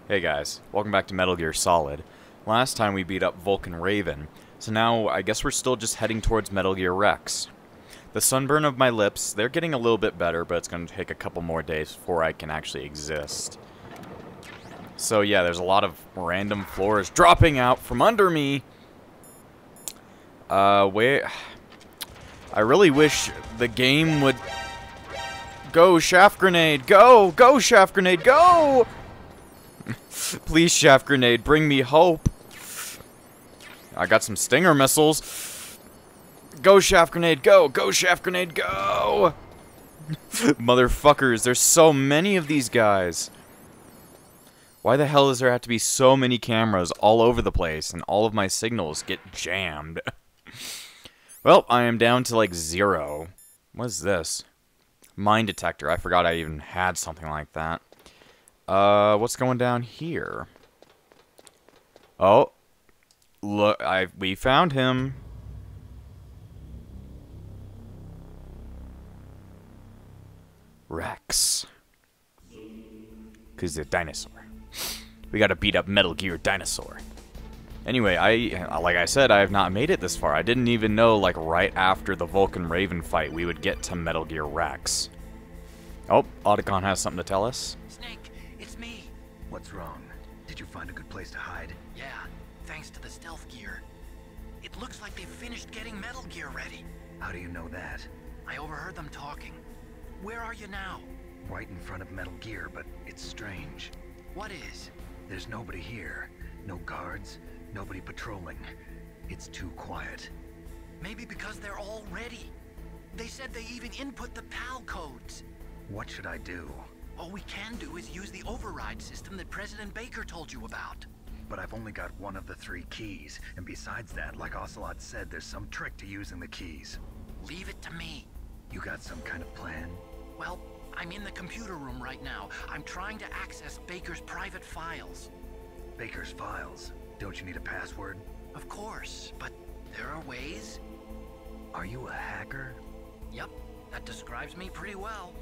Hey guys, welcome back to Metal Gear Solid. Last time we beat up Vulcan Raven, so now I guess we're still just heading towards Metal Gear Rex. The sunburn of my lips, they're getting a little bit better, but it's going to take a couple more days before I can actually exist. So yeah, there's a lot of random floors dropping out from under me. Wait. I really wish the game would... Go, Shaft Grenade! Go! Go, Shaft Grenade! Go! Please, Shaft Grenade, bring me hope. I got some Stinger missiles. Go, Shaft Grenade, go! Go, Shaft Grenade, go! Motherfuckers, there's so many of these guys. Why the hell does there have to be so many cameras all over the place and all of my signals get jammed? Well, I am down to like 0. What is this? Mine detector. I forgot I even had something like that. What's going down here? Oh, look, we found him. Rex. 'Cause the dinosaur. We gotta beat up Metal Gear Dinosaur. Anyway, like I said, I have not made it this far. I didn't even know, like, right after the Vulcan Raven fight, we would get to Metal Gear Rex. Oh, Otacon has something to tell us. Snake, it's me. What's wrong? Did you find a good place to hide? Yeah, thanks to the stealth gear. It looks like they've finished getting Metal Gear ready. How do you know that? I overheard them talking. Where are you now? Right in front of Metal Gear, but it's strange. What is? There's nobody here. No guards, nobody patrolling. It's too quiet. Maybe because they're all ready. They said they even input the PAL codes. What should I do? All we can do is use the override system that President Baker told you about. But I've only got one of the 3 keys, and besides that, like Ocelot said, there's some trick to using the keys. Leave it to me. You got some kind of plan? Well, I'm in the computer room right now. I'm trying to access Baker's private files. Baker's files? Don't you need a password? Of course, but there are ways. Are you a hacker? Yep, that describes me pretty well.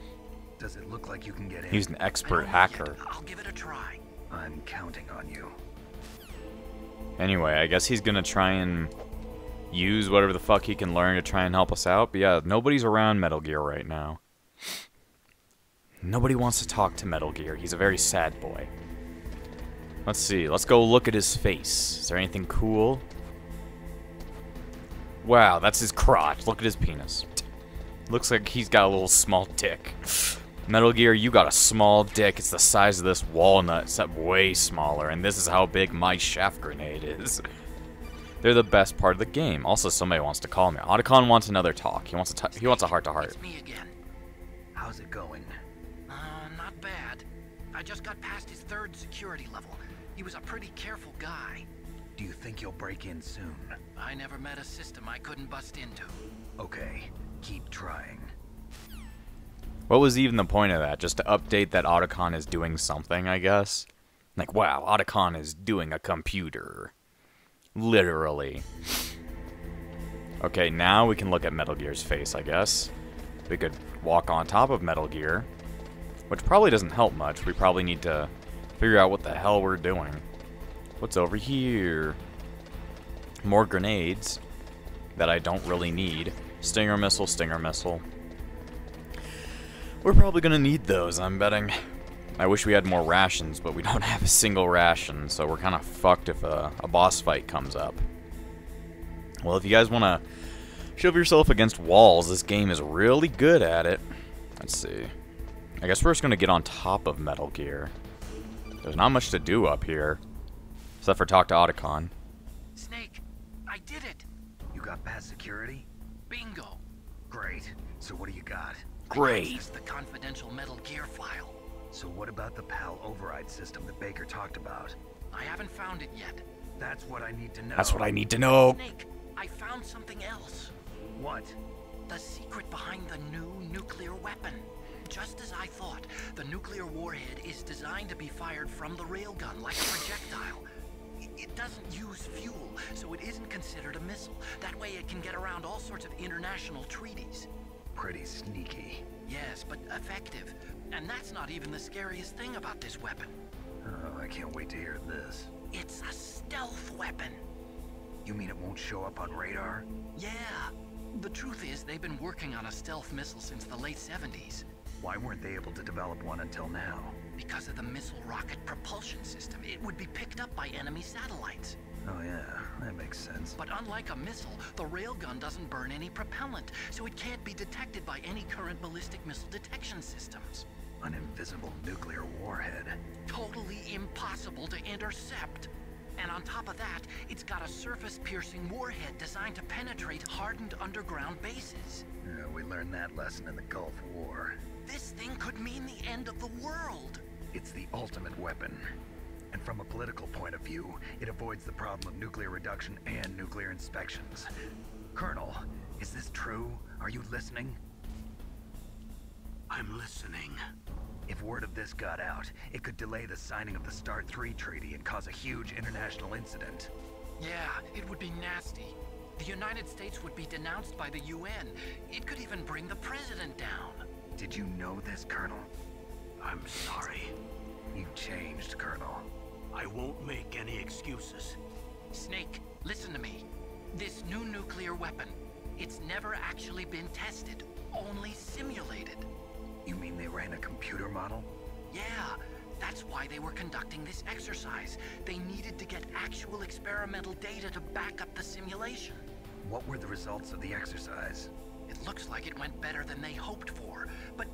Does it look like you can get in? He's an I expert don't know hacker. yet. I'll give it a try. I'm counting on you. Anyway, I guess he's gonna try and use whatever the fuck he can learn to try and help us out. But yeah, nobody's around Metal Gear right now. Nobody wants to talk to Metal Gear. He's a very sad boy. Let's see. Let's go look at his face. Is there anything cool? Wow, that's his crotch. Look at his penis. Looks like he's got a little small dick. Metal Gear, you got a small dick. It's the size of this walnut, except way smaller. And this is how big my Shaft Grenade is. They're the best part of the game. Also, somebody wants to call me. Otacon wants another talk. He wants a heart-to-heart. It's me again. How's it going? Not bad. I just got past his 3rd security level. He was a pretty careful guy. Do you think you'll break in soon? I never met a system I couldn't bust into. Okay, keep trying. What was even the point of that? Just to update that Otacon is doing something, I guess? Like, wow, Otacon is doing a computer. Literally. Okay, now we can look at Metal Gear's face, I guess. We could walk on top of Metal Gear, which probably doesn't help much. We probably need to figure out what the hell we're doing. What's over here? More grenades that I don't really need. Stinger missile, Stinger missile. We're probably gonna need those, I'm betting. I wish we had more rations, but we don't have a single ration, so we're kind of fucked if a boss fight comes up. Well, if you guys want to shove yourself against walls, this game is really good at it. Let's see. I guess we're just gonna get on top of Metal Gear. There's not much to do up here, except for talk to Otacon. Snake, I did it. You got past security? Bingo. Great. So what do you got? Great. I accessed the confidential Metal Gear file. So what about the PAL override system that Baker talked about? I haven't found it yet. That's what I need to know. That's what I need to know. Snake, I found something else. What? The secret behind the new nuclear weapon. Just as I thought, the nuclear warhead is designed to be fired from the railgun like a projectile. It doesn't use fuel, so it isn't considered a missile. That way it can get around all sorts of international treaties. Pretty sneaky. Yes, but effective. And that's not even the scariest thing about this weapon. Oh, I can't wait to hear this. It's a stealth weapon. You mean it won't show up on radar? Yeah. The truth is, they've been working on a stealth missile since the late 70s. Why weren't they able to develop one until now? Because of the missile rocket propulsion system, it would be picked up by enemy satellites. Oh yeah, that makes sense. But unlike a missile, the railgun doesn't burn any propellant, so it can't be detected by any current ballistic missile detection systems. An invisible nuclear warhead. Totally impossible to intercept. And on top of that, it's got a surface-piercing warhead designed to penetrate hardened underground bases. Yeah, we learned that lesson in the Gulf War. This thing could mean the end of the world. It's the ultimate weapon. And from a political point of view, it avoids the problem of nuclear reduction and nuclear inspections. Colonel, is this true? Are you listening? I'm listening. If word of this got out, it could delay the signing of the START 3 treaty and cause a huge international incident. Yeah, it would be nasty. The United States would be denounced by the UN. It could even bring the president down. Did you know this, Colonel? I'm sorry. You've changed, Colonel. I won't make any excuses. Snake, listen to me. This new nuclear weapon, it's never actually been tested, only simulated. You mean they ran a computer model? Yeah, that's why they were conducting this exercise. They needed to get actual experimental data to back up the simulation. What were the results of the exercise? It looks like it went better than they hoped for, but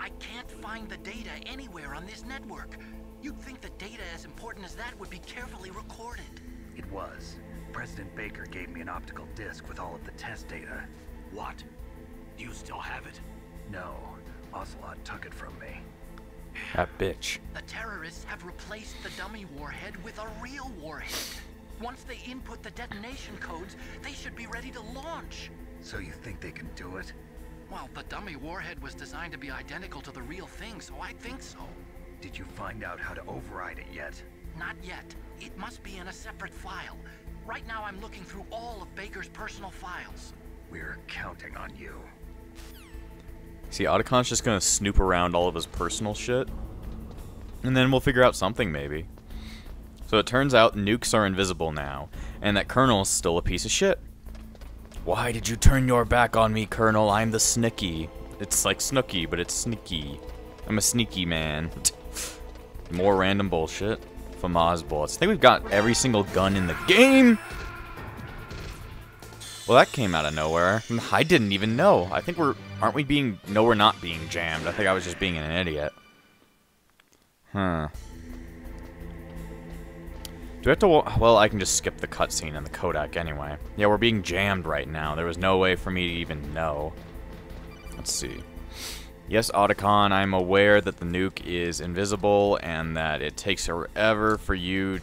I can't find the data anywhere on this network. You'd think that data as important as that would be carefully recorded. It was. President Baker gave me an optical disc with all of the test data. What? Do you still have it? No, Ocelot took it from me. That bitch. The terrorists have replaced the dummy warhead with a real warhead. Once they input the detonation codes, they should be ready to launch. So you think they can do it? Well, the dummy warhead was designed to be identical to the real thing, so I think so. Did you find out how to override it yet? Not yet. It must be in a separate file. Right now I'm looking through all of Baker's personal files. We're counting on you. See, Otacon's just gonna snoop around all of his personal shit. And then we'll figure out something, maybe. So it turns out nukes are invisible now, and that Colonel's still a piece of shit. Why did you turn your back on me, Colonel? I'm the Snicky. It's like Snooky, but it's sneaky. I'm a sneaky man. More random bullshit. FAMAS bullets. I think we've got every single gun in the game! Well, that came out of nowhere. I didn't even know. I think aren't we being... No, we're not being jammed. I think I was just being an idiot. Huh. Do I have to... Well, I can just skip the cutscene and the Kodak anyway. Yeah, we're being jammed right now. There was no way for me to even know. Let's see. Yes, Otacon, I'm aware that the nuke is invisible and that it takes forever for you...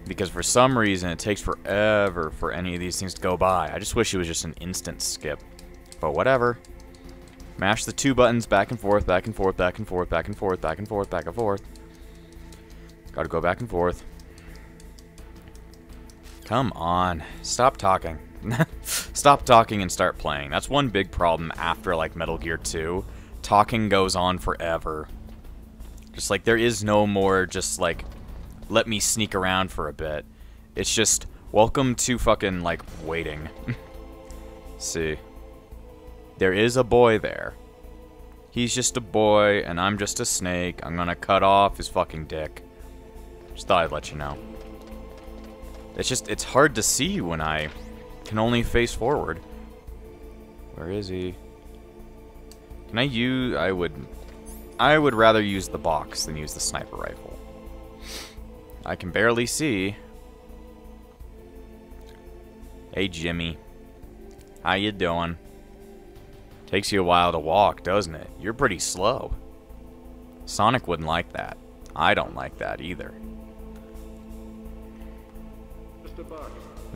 Because for some reason, it takes forever for any of these things to go by. I just wish it was just an instant skip. But whatever. Mash the two buttons back and forth, back and forth, back and forth, back and forth, back and forth, back and forth. Gotta go back and forth. Come on. Stop talking. Stop talking and start playing. That's one big problem after, like, Metal Gear 2. Talking goes on forever. Just, like, there is no more just, like... Let me sneak around for a bit. It's just, welcome to fucking, like, waiting. See. There is a boy there. He's just a boy, and I'm just a snake. I'm gonna cut off his fucking dick. Just thought I'd let you know. It's just, it's hard to see when I can only face forward. Where is he? Can I use, I would rather use the box than use the sniper rifle. I can barely see. Hey, Jimmy. How you doing? Takes you a while to walk, doesn't it? You're pretty slow. Sonic wouldn't like that. I don't like that either.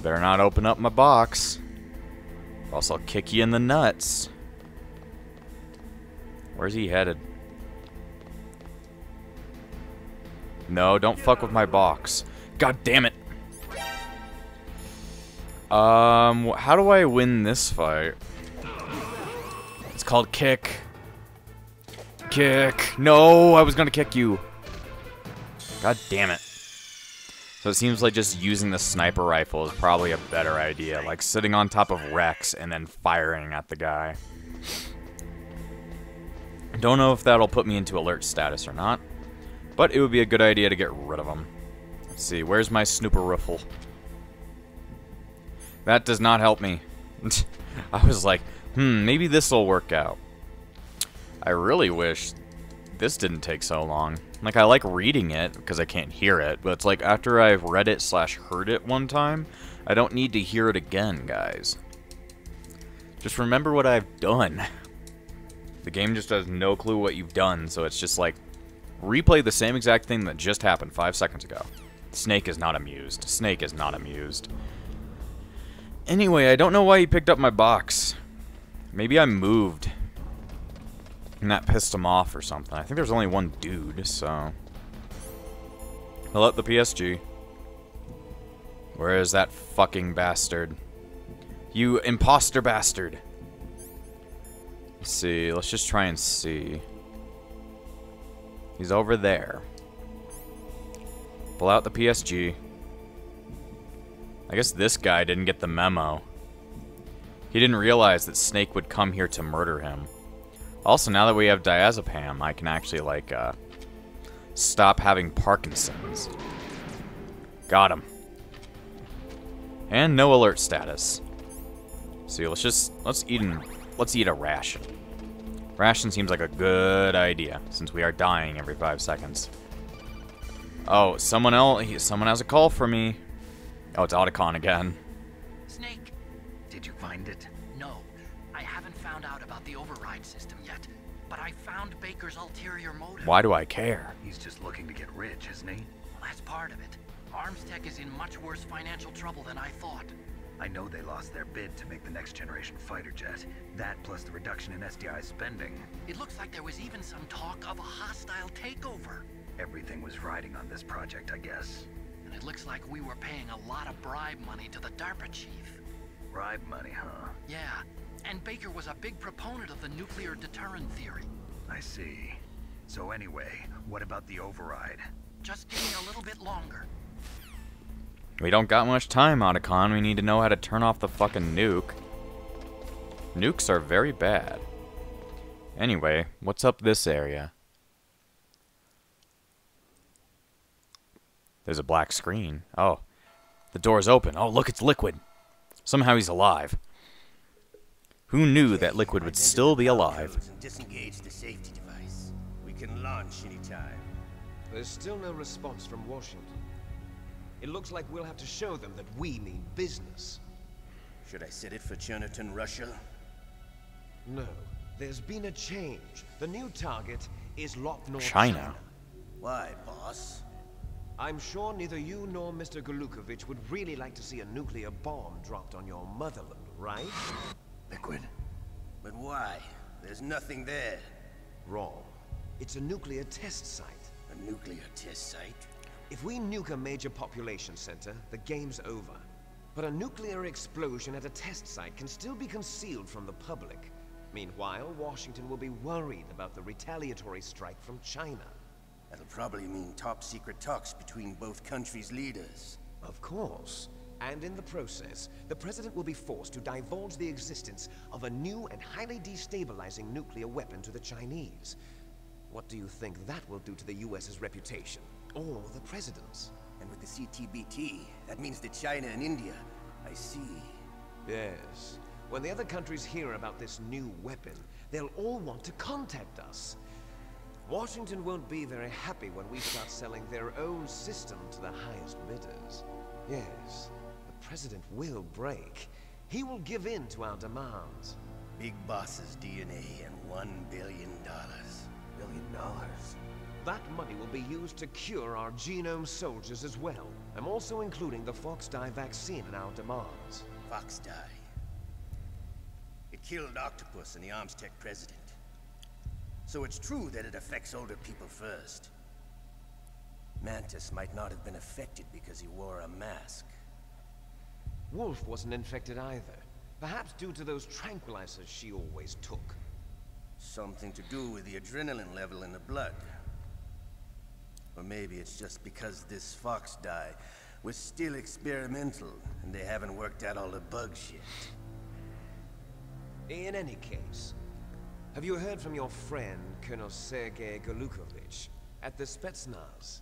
Better not open up my box. Or else I'll kick you in the nuts. Where's he headed? No, don't fuck with my box. God damn it. How do I win this fight? It's called kick. Kick. No, I was gonna kick you. God damn it. So it seems like just using the sniper rifle is probably a better idea. Like sitting on top of Rex and then firing at the guy. Don't know if that'll put me into alert status or not. But it would be a good idea to get rid of him. Let's see, where's my snooper rifle? That does not help me. I was like, maybe this'll work out. I really wish this didn't take so long. Like, I like reading it because I can't hear it, but it's like after I've read it / heard it one time, I don't need to hear it again, guys. Just remember what I've done. The game just has no clue what you've done, so it's just like, replay the same exact thing that just happened 5 seconds ago. Snake is not amused. Snake is not amused. Anyway, I don't know why he picked up my box. Maybe I moved. And that pissed him off or something. I think there's only one dude, so... Hello, the PSG. Where is that fucking bastard? You imposter bastard! Let's see, let's just try and see. He's over there. Pull out the PSG. I guess this guy didn't get the memo. He didn't realize that Snake would come here to murder him. Also, now that we have diazepam, I can actually, like, stop having Parkinson's. Got him. And no alert status. See, let's eat a ration. Ration seems like a good idea, since we are dying every 5 seconds. Oh, someone has a call for me. Oh, it's Otacon again. Snake, Did you find it? no. I haven't found out about the override system yet, but I found Baker's ulterior motive. Why do I care? He's just looking to get rich, isn't he? Well, that's part of it. Armstech is in much worse financial trouble than I thought. I know they lost their bid to make the next generation fighter jet. That plus the reduction in SDI spending. It looks like there was even some talk of a hostile takeover. Everything was riding on this project, I guess. And it looks like we were paying a lot of bribe money to the DARPA chief. Bribe money, huh? Yeah, and Baker was a big proponent of the nuclear deterrent theory. I see. So anyway, what about the override? Just give me a little bit longer. We don't got much time, Otacon. We need to know how to turn off the fucking nuke. Nukes are very bad. Anyway, what's up this area? There's a black screen. Oh. The door's open. Oh, look, it's Liquid. Somehow he's alive. Who knew that Liquid would still be alive? Disengage the safety device. We can launch anytime. There's still no response from Washington. It looks like we'll have to show them that we mean business. Should I set it for Chernobyl, Russia? No, there's been a change. The new target is Lopnor, China. Why, boss? I'm sure neither you nor Mr. Golukovich would really like to see a nuclear bomb dropped on your motherland, right? Liquid. But why? There's nothing there. Wrong. It's a nuclear test site. A nuclear test site? If we nuke a major population center, the game's over. But a nuclear explosion at a test site can still be concealed from the public. Meanwhile, Washington will be worried about the retaliatory strike from China. That'll probably mean top-secret talks between both countries' leaders. Of course. And in the process, the president will be forced to divulge the existence of a new and highly destabilizing nuclear weapon to the Chinese. What do you think that will do to the US's reputation? Or the president's? And with the CTBT, that means that China and India. I see. Yes. When the other countries hear about this new weapon, they'll all want to contact us. Washington won't be very happy when we start selling their own system to the highest bidders. Yes, the president will break. He will give in to our demands. Big Boss's DNA and $1 billion. $1 billion? That money will be used to cure our genome soldiers as well. I'm also including the Foxdie vaccine in our demands. Foxdie. It killed Octopus and the Armstech president. So it's true that it affects older people first. Mantis might not have been affected because he wore a mask. Wolf wasn't infected either. Perhaps due to those tranquilizers she always took. Something to do with the adrenaline level in the blood. Or maybe it's just because this Fox die was still experimental, and they haven't worked out all the bugs yet. In any case, have you heard from your friend, Colonel Sergei Golukovich, at the Spetsnaz?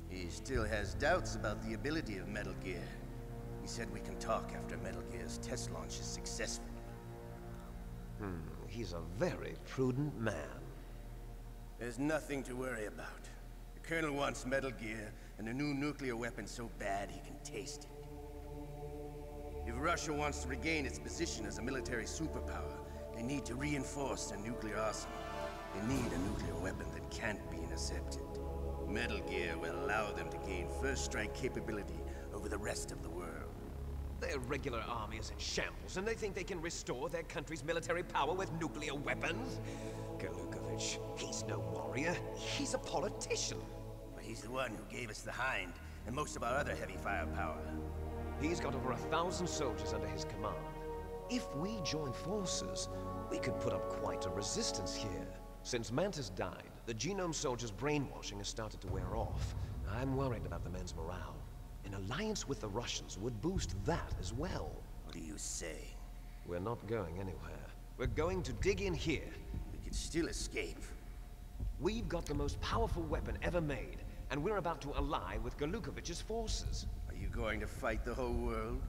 He still has doubts about the ability of Metal Gear. He said we can talk after Metal Gear's test launch is successful. He's a very prudent man. There's nothing to worry about. The Colonel wants Metal Gear and a new nuclear weapon so bad he can taste it. If Russia wants to regain its position as a military superpower, they need to reinforce their nuclear arsenal. They need a nuclear weapon that can't be intercepted. Metal Gear will allow them to gain first strike capability over the rest of the world. Their regular army is in shambles, and they think they can restore their country's military power with nuclear weapons? Golukovich, he's no warrior. He's a politician. But he's the one who gave us the Hind and most of our other heavy firepower. He's got over 1,000 soldiers under his command. If we join forces, we could put up quite a resistance here. Since Mantis died, the Genome soldiers' brainwashing has started to wear off. I'm worried about the men's morale. An alliance with the Russians would boost that as well. What do you say? We're not going anywhere. We're going to dig in here. We could still escape. We've got the most powerful weapon ever made, and we're about to ally with Golukovich's forces. Are you going to fight the whole world?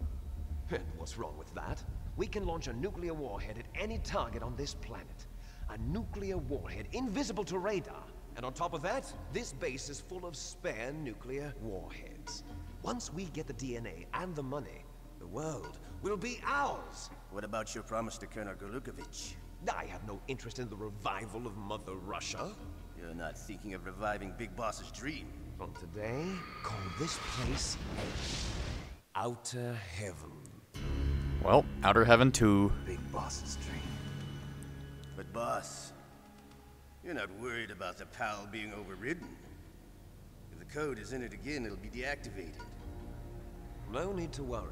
And what's wrong with that? We can launch a nuclear warhead at any target on this planet. A nuclear warhead invisible to radar. And on top of that, this base is full of spare nuclear warheads. Once we get the DNA and the money, the world will be ours. What about your promise to Colonel Golukovich? I have no interest in the revival of Mother Russia. You're not thinking of reviving Big Boss's dream. From today, call this place Outer Heaven. Well, Outer Heaven 2. Big Boss's dream. But boss, you're not worried about the PAL being overridden. If the code is entered again, it'll be deactivated. No need to worry.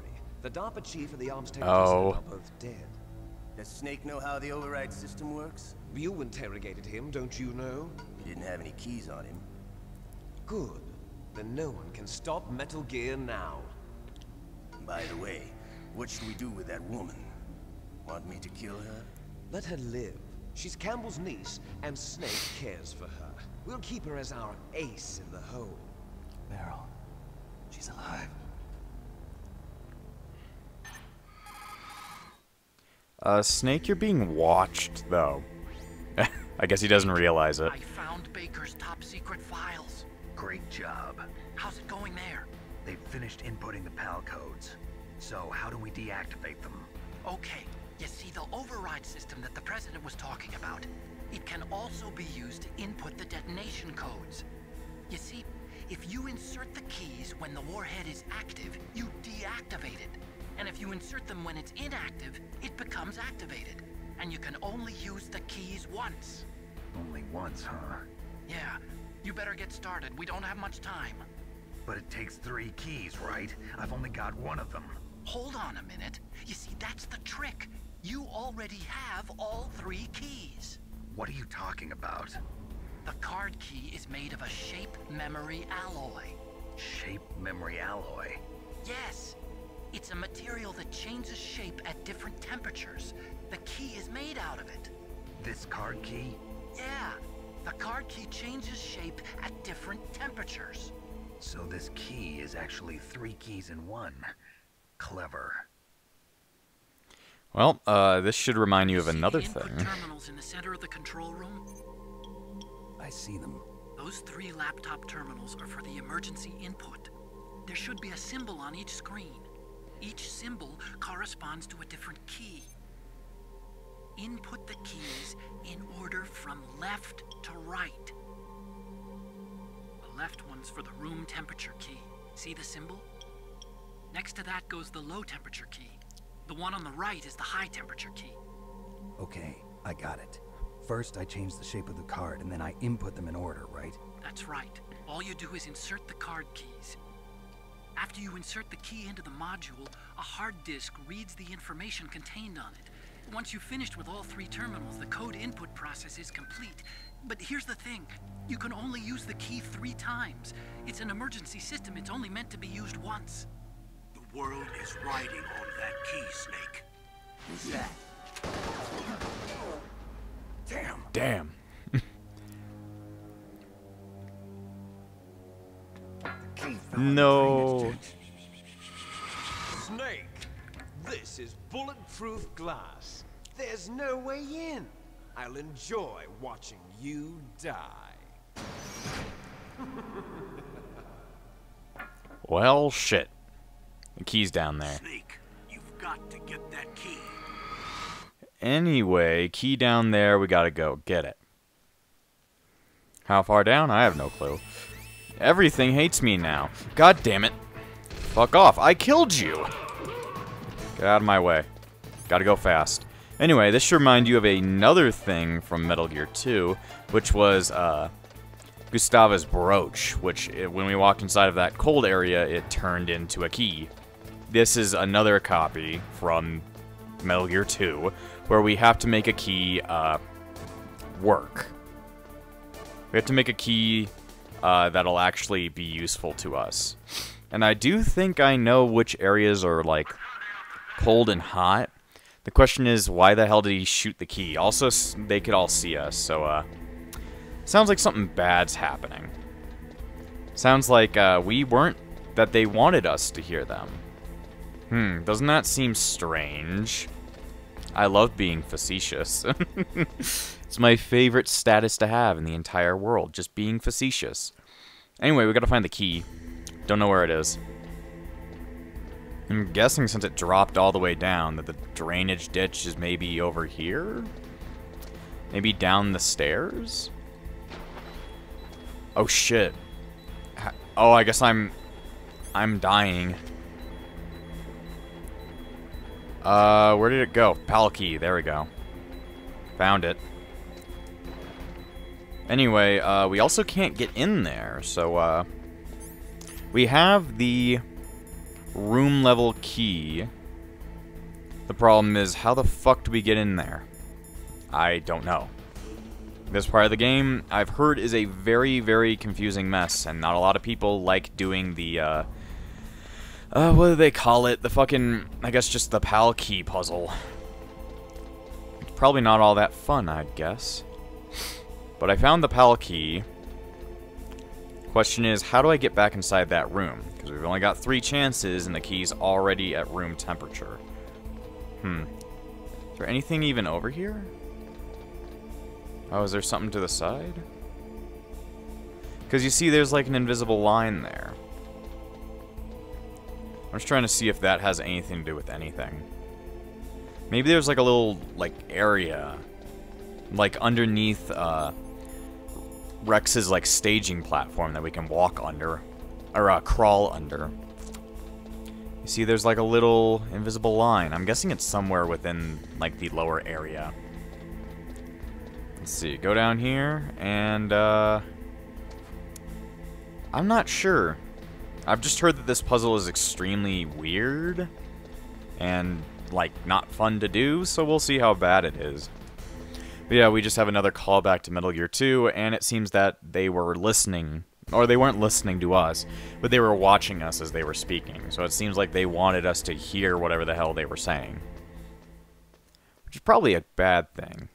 The DARPA chief and the arms Oh. technician are both dead. Does Snake know how the override system works? You interrogated him, don't you know? He didn't have any keys on him. Good. Then no one can stop Metal Gear now. By the way, what should we do with that woman? Want me to kill her? Let her live. She's Campbell's niece, and Snake cares for her. We'll keep her as our ace in the hole. Meryl, she's alive. Snake, you're being watched, though. I guess he doesn't realize it. I found Baker's top secret files. Great job. How's it going there? They've finished inputting the PAL codes. So how do we deactivate them? Okay, you see the override system that the President was talking about. It can also be used to input the detonation codes. You see, if you insert the keys when the warhead is active, you deactivate it. And if you insert them when it's inactive, it becomes activated. And you can only use the keys once. Only once, huh? Yeah, you better get started. We don't have much time. But it takes 3 keys, right? I've only got 1 of them. Hold on a minute. You see, that's the trick. You already have all 3 keys. What are you talking about? The card key is made of a shape memory alloy. Shape memory alloy. Yes. It's a material that changes shape at different temperatures. The key is made out of it. This card key? Yeah. The card key changes shape at different temperatures. So this key is actually 3 keys in 1. Clever. Well, this should remind you of another See the input thing. terminals in the center of the control room? I see them. Those 3 laptop terminals are for the emergency input. There should be a symbol on each screen. Each symbol corresponds to a different key. Input the keys in order from left to right. The left one's for the room temperature key. See the symbol? Next to that goes the low temperature key. The one on the right is the high temperature key. Okay, I got it. First, I change the shape of the card, and then I input them in order, right? That's right. All you do is insert the card keys. After you insert the key into the module, a hard disk reads the information contained on it. Once you've finished with all 3 terminals, the code input process is complete, But here's the thing. You can only use the key 3 times. It's an emergency system. It's only meant to be used once. The world is riding on that key, Snake. Who's that? Damn. Damn. No. Snake, this is bulletproof glass. There's no way in. I'll enjoy watching you die. Well, shit. The key's down there. Snake, you've got to get that key. Anyway, key down there, we gotta go get it. How far down? I have no clue. Everything hates me now. God damn it. Fuck off. I killed you. Get out of my way. Gotta go fast. Anyway, this should remind you of another thing from Metal Gear 2, which was Gustava's brooch, which when we walked inside of that cold area, it turned into a key. This is another copy from Metal Gear 2, where we have to make a key work. We have to make a key that'll actually be useful to us. And I do think I know which areas are, like, cold and hot. The question is, why the hell did he shoot the key? Also, they could all see us, so, sounds like something bad's happening. Sounds like, we weren't, that they wanted us to hear them. Doesn't that seem strange? I love being facetious. It's my favorite status to have in the entire world, just being facetious. Anyway, we gotta find the key. Don't know where it is. I'm guessing since it dropped all the way down that the drainage ditch is maybe over here? Maybe down the stairs? Oh shit. Oh, I guess I'm dying. Where did it go? PAL key, there we go. Found it. Anyway, we also can't get in there, so, we have the room level key. The problem is, how the fuck do we get in there? I don't know. This part of the game, I've heard, is a very, very confusing mess, and not a lot of people like doing the, what do they call it? The fucking, I guess just the PAL key puzzle. It's probably not all that fun, I'd guess. But I found the PAL key. Question is, how do I get back inside that room? Because we've only got 3 chances, and the key's already at room temperature. Is there anything even over here? Oh, is there something to the side? Because you see there's like an invisible line there. I'm just trying to see if that has anything to do with anything. Maybe there's like a little, like, area. Like, underneath, Rex's, like, staging platform that we can walk under. Or, crawl under. You see there's, like, a little invisible line. I'm guessing it's somewhere within, like, the lower area. Let's see. Go down here, and, I'm not sure. I've just heard that this puzzle is extremely weird. And, like, not fun to do, so we'll see how bad it is. But yeah, we just have another callback to Metal Gear 2, and it seems that they were listening, or they weren't listening to us, but they were watching us as they were speaking. So it seems like they wanted us to hear whatever the hell they were saying. Which is probably a bad thing.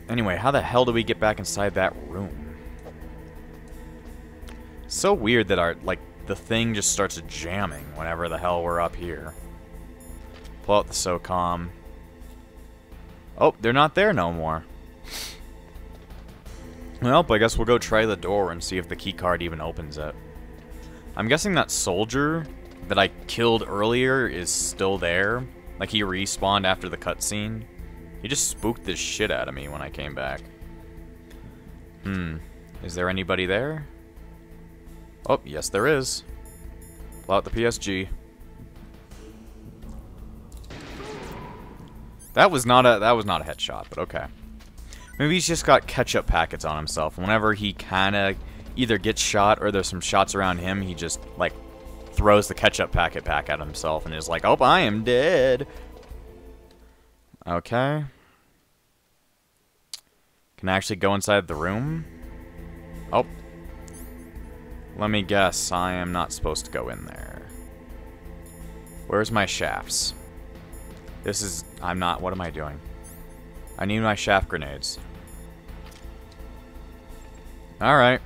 Anyway, how the hell do we get back inside that room? It's so weird that our, like, the thing just starts jamming whenever the hell we're up here. Pull out the SOCOM. Oh, they're not there no more. Well, I guess we'll go try the door and see if the keycard even opens it. I'm guessing that soldier that I killed earlier is still there. Like, he respawned after the cutscene. He just spooked the shit out of me when I came back. Is there anybody there? Oh, yes there is. Pull out the PSG. That was not a headshot, but okay. Maybe he's just got ketchup packets on himself. Whenever he kinda either gets shot or there's some shots around him, he just, like, throws the ketchup packet back at himself and is like, oh, I am dead. Okay. Can I actually go inside the room? Oh. Let me guess, I am not supposed to go in there. Where's my shafts? This is... I'm not... What am I doing? I need my shaft grenades. Alright.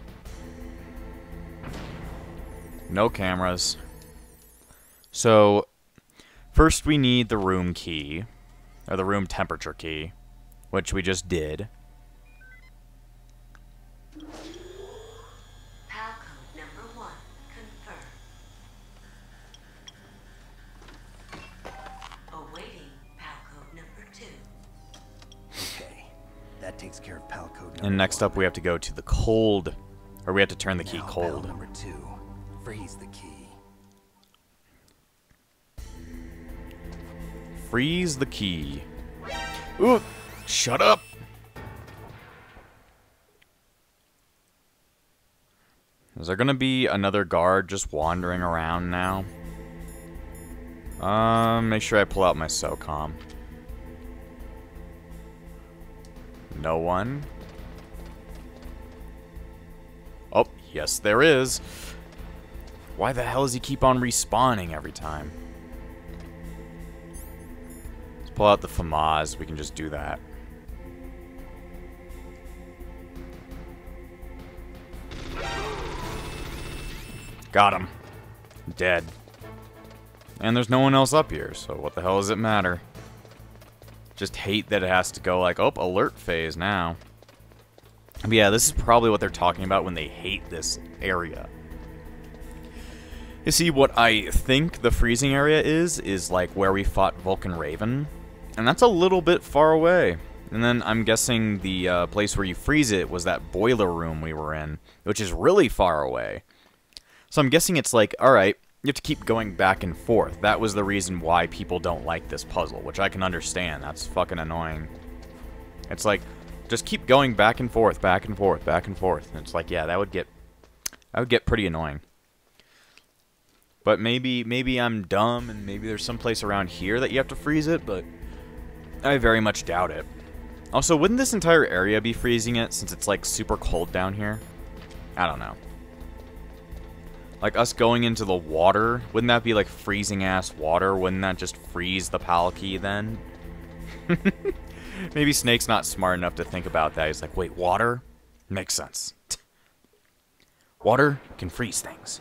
No cameras. So, first we need the room key. Or the room temperature key. Which we just did. PAL code number 1 confirmed. Awaiting PAL code number 2. Okay, that takes care of PAL code number And next up we have to go to the cold... Or we have to turn the key Now, cold. PAL number 2. Freeze the key. Freeze the key. Ooh! Shut up! Is there gonna be another guard just wandering around now? Make sure I pull out my SOCOM. No one? Oh, yes there is. Why the hell does he keep on respawning every time? Let's pull out the FAMAS. We can just do that. Got him. Dead. And there's no one else up here, so what the hell does it matter? Just hate that it has to go like, oh, alert phase now. But yeah, this is probably what they're talking about when they hate this area. You see, what I think the freezing area is like where we fought Vulcan Raven. And that's a little bit far away. And then I'm guessing the place where you freeze it was that boiler room we were in, which is really far away. So I'm guessing it's like, alright, you have to keep going back and forth. That was the reason why people don't like this puzzle, which I can understand. That's fucking annoying. It's like, just keep going back and forth, back and forth, back and forth. And it's like, yeah, that would get pretty annoying. But maybe I'm dumb, and maybe there's some place around here that you have to freeze it, but I very much doubt it. Also, wouldn't this entire area be freezing it, since it's like super cold down here? I don't know. Like, us going into the water, wouldn't that be, like, freezing-ass water? Wouldn't that just freeze the PAL key, then? Maybe Snake's not smart enough to think about that. He's like, wait, water? Makes sense. Water can freeze things.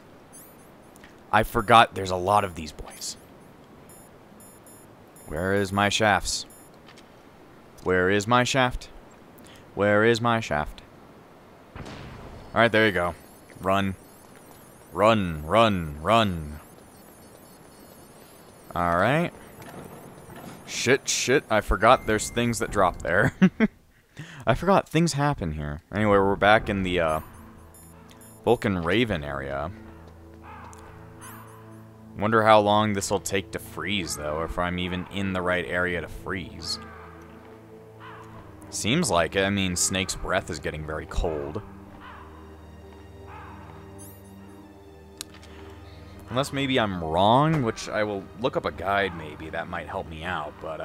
I forgot there's a lot of these boys. Where is my shafts? Where is my shaft? Where is my shaft? Alright, there you go. Run. Run, run, run. Alright. Shit, I forgot there's things that drop there. I forgot things happen here. Anyway, we're back in the Vulcan Raven area. Wonder how long this will take to freeze, though, or if I'm even in the right area to freeze. Seems like it. I mean, Snake's breath is getting very cold. Unless maybe I'm wrong, which I will look up a guide maybe. That might help me out, but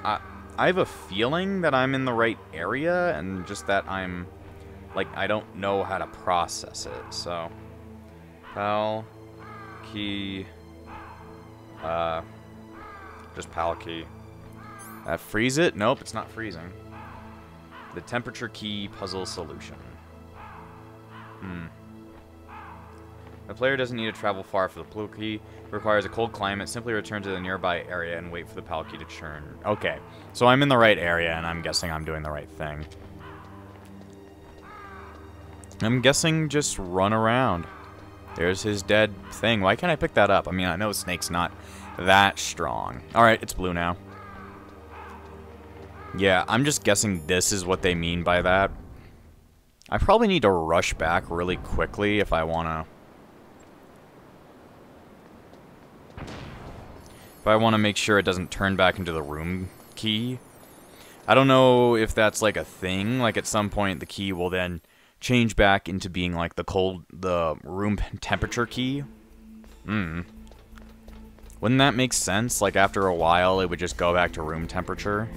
I have a feeling that I'm in the right area, and just that I'm, like, I don't know how to process it, so. PAL key. Just PAL key. Freeze it? Nope, it's not freezing. The temperature key puzzle solution. The player doesn't need to travel far for the blue key. It requires a cold climate. Simply return to the nearby area and wait for the PAL key to churn. Okay, so I'm in the right area, and I'm guessing I'm doing the right thing. I'm guessing just run around. There's his dead thing. Why can't I pick that up? I mean, I know Snake's not that strong. Alright, it's blue now. Yeah, I'm just guessing this is what they mean by that. I probably need to rush back really quickly if I want to... If I want to make sure it doesn't turn back into the room key. I don't know if that's like a thing. Like at some point the key will then change back into being like the room temperature key. Wouldn't that make sense? Like after a while it would just go back to room temperature.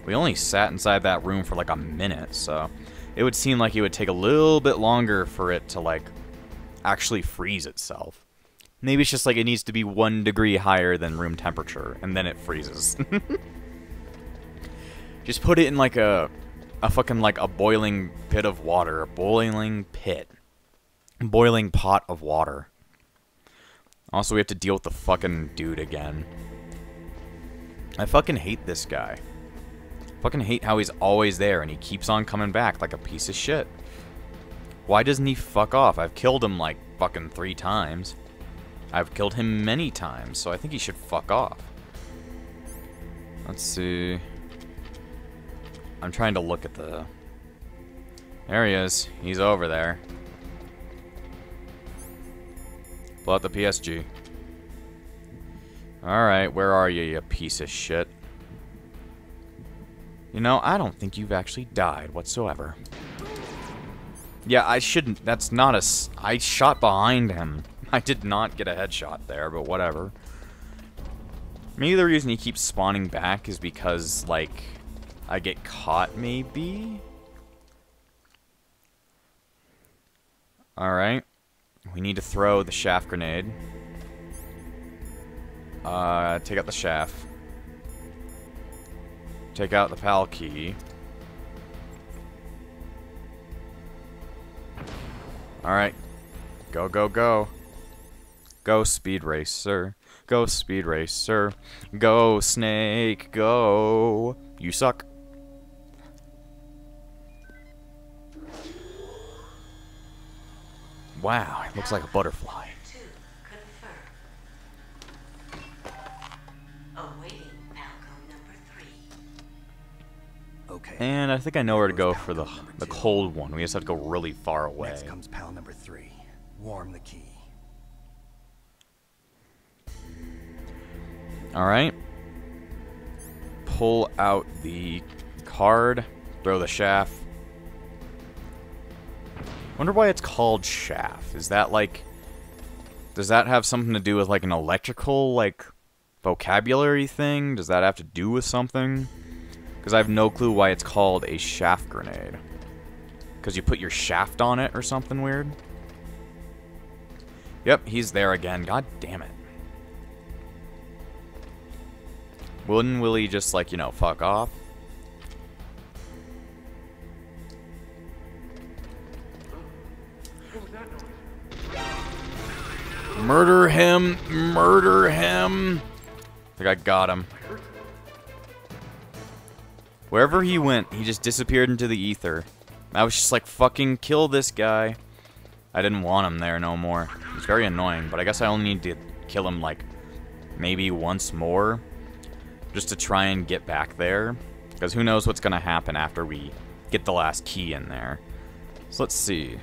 We only sat inside that room for like a minute, so it would seem like it would take a little bit longer for it to like actually freeze itself. Maybe it's just like it needs to be 1 degree higher than room temperature, and then it freezes. Just put it in like a fucking like a boiling pit of water. A boiling pit. Boiling pot of water. Also, we have to deal with the fucking dude again. I fucking hate this guy. Fucking hate how he's always there and he keeps on coming back like a piece of shit. Why doesn't he fuck off? I've killed him like fucking 3 times. I've killed him many times, so I think he should fuck off. Let's see. I'm trying to look at the... There he is. He's over there. Pull out the PSG. Alright, where are you, you piece of shit? You know, I don't think you've actually died whatsoever. Yeah, I shouldn't. That's not a... I shot behind him. I did not get a headshot there, but whatever. Maybe the reason he keeps spawning back is because, like, I get caught, maybe? Alright. We need to throw the shaft grenade. Take out the shaft. Take out the PAL key. Alright. Go, go, go. Go, Speed Racer. Go, Speed Racer. Go, Snake. Go. You suck. Wow, it looks like a butterfly. Okay. And I think I know where to go for the cold one. We just have to go really far away. Next comes PAL number 3. Warm the key. Alright. Pull out the card. Throw the shaft. Wonder why it's called shaft. Is that like... Does that have something to do with like an electrical, like, vocabulary thing? Does that have to do with something? Because I have no clue why it's called a shaft grenade. Because you put your shaft on it or something weird? Yep, he's there again. God damn it. Wouldn't Willie just, like, you know, fuck off? Murder him! Murder him! I think I got him. Wherever he went, he just disappeared into the ether. I was just like, fucking kill this guy. I didn't want him there no more. He's very annoying, but I guess I only need to kill him, like, maybe once more. Just to try and get back there. Because who knows what's going to happen after we get the last key in there. So let's see.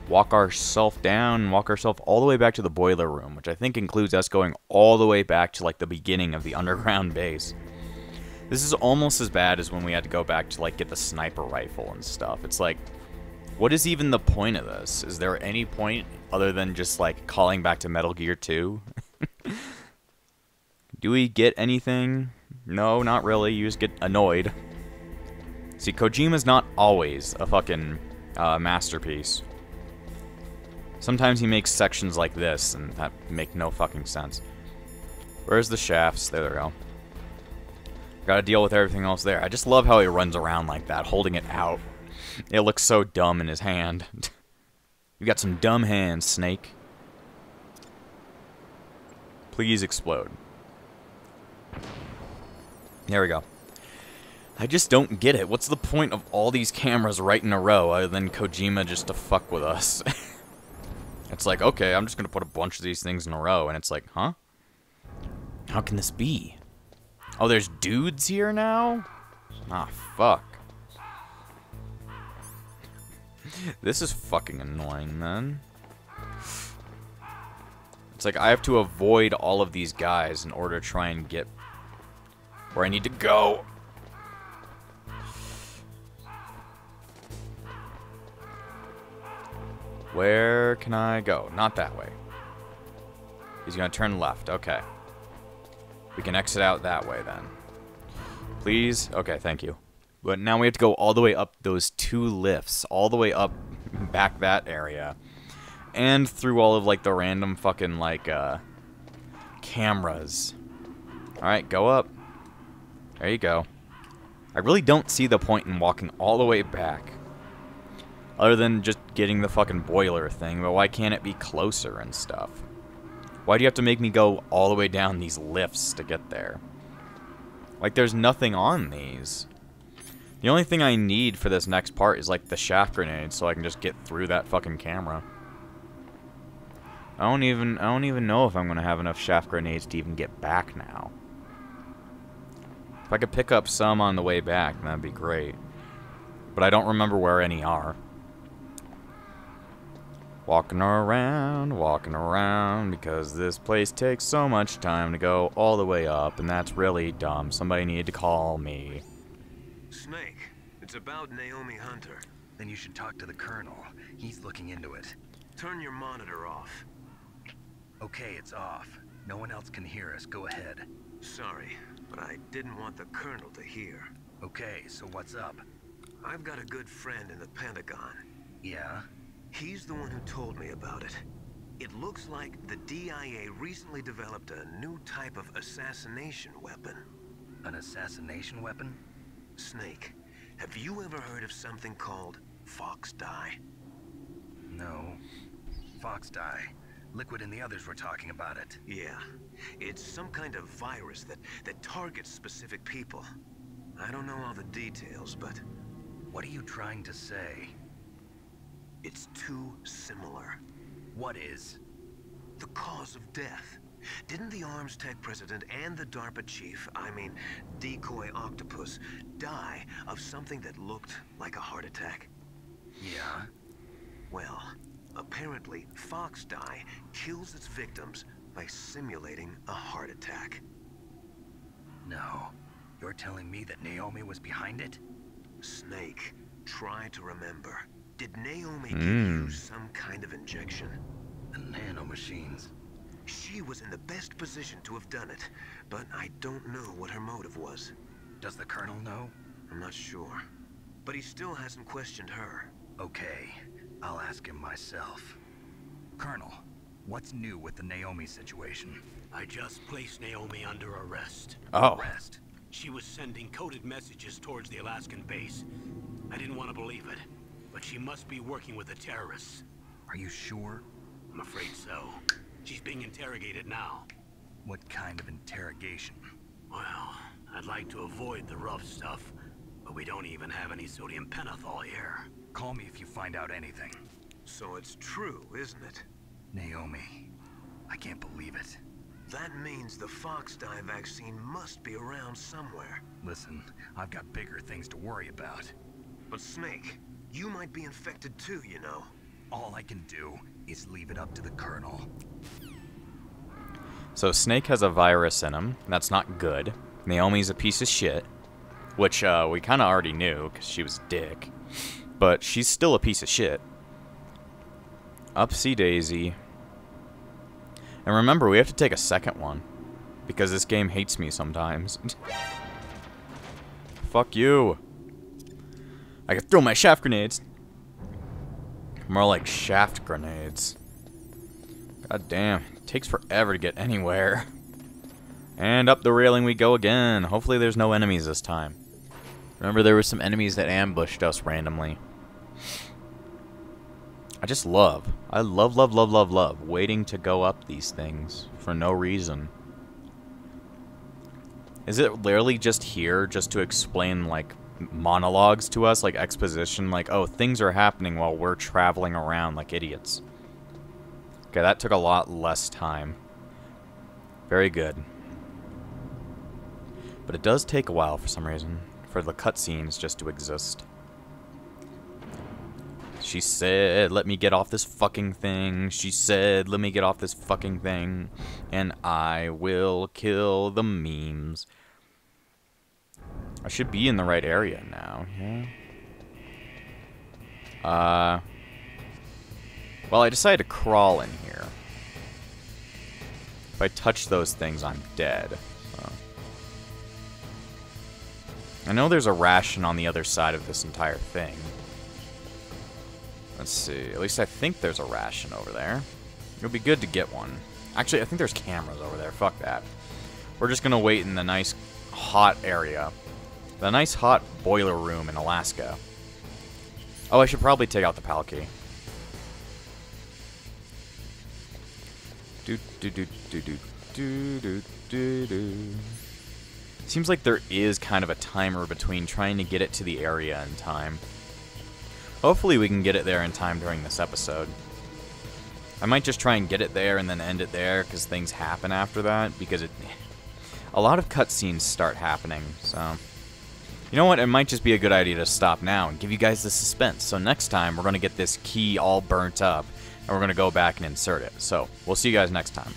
Walk ourselves down, walk ourselves all the way back to the boiler room, which I think includes us going all the way back to, like, the beginning of the underground base. This is almost as bad as when we had to go back to, like, get the sniper rifle and stuff. It's like, what is even the point of this? Is there any point other than just, like, calling back to Metal Gear 2? Do we get anything? No, not really. You just get annoyed. See, Kojima's not always a fucking masterpiece. Sometimes he makes sections like this, and that make no fucking sense. Where's the shafts? There they go. Gotta deal with everything else there. I just love how he runs around like that, holding it out. It looks so dumb in his hand. You got some dumb hands, Snake. Please explode. There we go. I just don't get it. What's the point of all these cameras right in a row other than Kojima just to fuck with us? It's like, okay, I'm just gonna put a bunch of these things in a row, and it's like, huh? How can this be? Oh, there's dudes here now? Ah, fuck. This is fucking annoying, then. It's like I have to avoid all of these guys in order to try and get where I need to go. Where can I go? Not that way. He's gonna turn left. Okay. We can exit out that way, then. Please? Okay, thank you. But now we have to go all the way up those 2 lifts, all the way up back that area. And through all of, like, the random fucking, like, cameras. Alright, go up. There you go. I really don't see the point in walking all the way back. Other than just getting the fucking boiler thing, but why can't it be closer and stuff? Why do you have to make me go all the way down these lifts to get there? Like, there's nothing on these. The only thing I need for this next part is, like, the shaft grenade, so I can just get through that fucking camera. I don't even know if I'm gonna have enough shaft grenades to even get back now. If I could pick up some on the way back, that'd be great. But I don't remember where any are. Walking around, because this place takes so much time to go all the way up, and that's really dumb. Somebody needed to call me. Snake, it's about Naomi Hunter. Then you should talk to the Colonel. He's looking into it. Turn your monitor off. Okay, it's off. No one else can hear us. Go ahead. Sorry, but I didn't want the Colonel to hear. Okay, so what's up? I've got a good friend in the Pentagon. Yeah? He's the one who told me about it. It looks like the DIA recently developed a new type of assassination weapon. An assassination weapon? Snake, have you ever heard of something called Fox Dye? No. Fox Dye. Liquid and the others were talking about it. Yeah. It's some kind of virus that targets specific people. I don't know all the details, but... What are you trying to say? It's too similar. What is? The cause of death. Didn't the Arms Tech president and the DARPA chief, I mean, Decoy Octopus, die of something that looked like a heart attack? Yeah? Well, apparently Fox Dye kills its victims by simulating a heart attack. No. You're telling me that Naomi was behind it? Snake, try to remember. Did Naomi give you some kind of injection? The nanomachines. She was in the best position to have done it, but I don't know what her motive was. Does the Colonel know? I'm not sure. But he still hasn't questioned her. Okay, I'll ask him myself. Colonel, what's new with the Naomi situation? I just placed Naomi under arrest. Oh. Arrest? She was sending coded messages towards the Alaskan base. I didn't want to believe it, but she must be working with the terrorists. Are you sure? I'm afraid so. She's being interrogated now. What kind of interrogation? Well, I'd like to avoid the rough stuff, but we don't even have any sodium pentothal here. Call me if you find out anything. So it's true, isn't it? Naomi, I can't believe it. That means the Fox Dye vaccine must be around somewhere. Listen, I've got bigger things to worry about. But Snake, you might be infected too, you know. All I can do is leave it up to the Colonel. So Snake has a virus in him. That's not good. Naomi's a piece of shit. Which, we kind of already knew, because she was a dick. But she's still a piece of shit. Upsy daisy. And remember, we have to take a second one. Because this game hates me sometimes. Fuck you. I can throw my shaft grenades. More like shaft grenades. God damn. It takes forever to get anywhere. And up the railing we go again. Hopefully there's no enemies this time. Remember, there were some enemies that ambushed us randomly. I love waiting to go up these things for no reason. Is it literally just here just to explain, like, monologues to us, like exposition, like, oh, things are happening while we're traveling around like idiots? Okay, that took a lot less time. Very good. But it does take a while for some reason, for the cutscenes just to exist. She said, let me get off this fucking thing. She said, let me get off this fucking thing. And I will kill the memes. I should be in the right area now, yeah? Well, I decided to crawl in here. If I touch those things, I'm dead. So. I know there's a ration on the other side of this entire thing. Let's see. At least I think there's a ration over there. It would be good to get one. Actually, I think there's cameras over there. Fuck that. We're just going to wait in the nice hot area. The nice hot boiler room in Alaska. Oh, I should probably take out the PAL key. Seems like there is kind of a timer between trying to get it to the area in time. Hopefully we can get it there in time during this episode. I might just try and get it there and then end it there, because things happen after that, because a lot of cutscenes start happening, so... You know what, it might just be a good idea to stop now and give you guys the suspense. So next time, we're going to get this key all burnt up, and we're going to go back and insert it. So, we'll see you guys next time.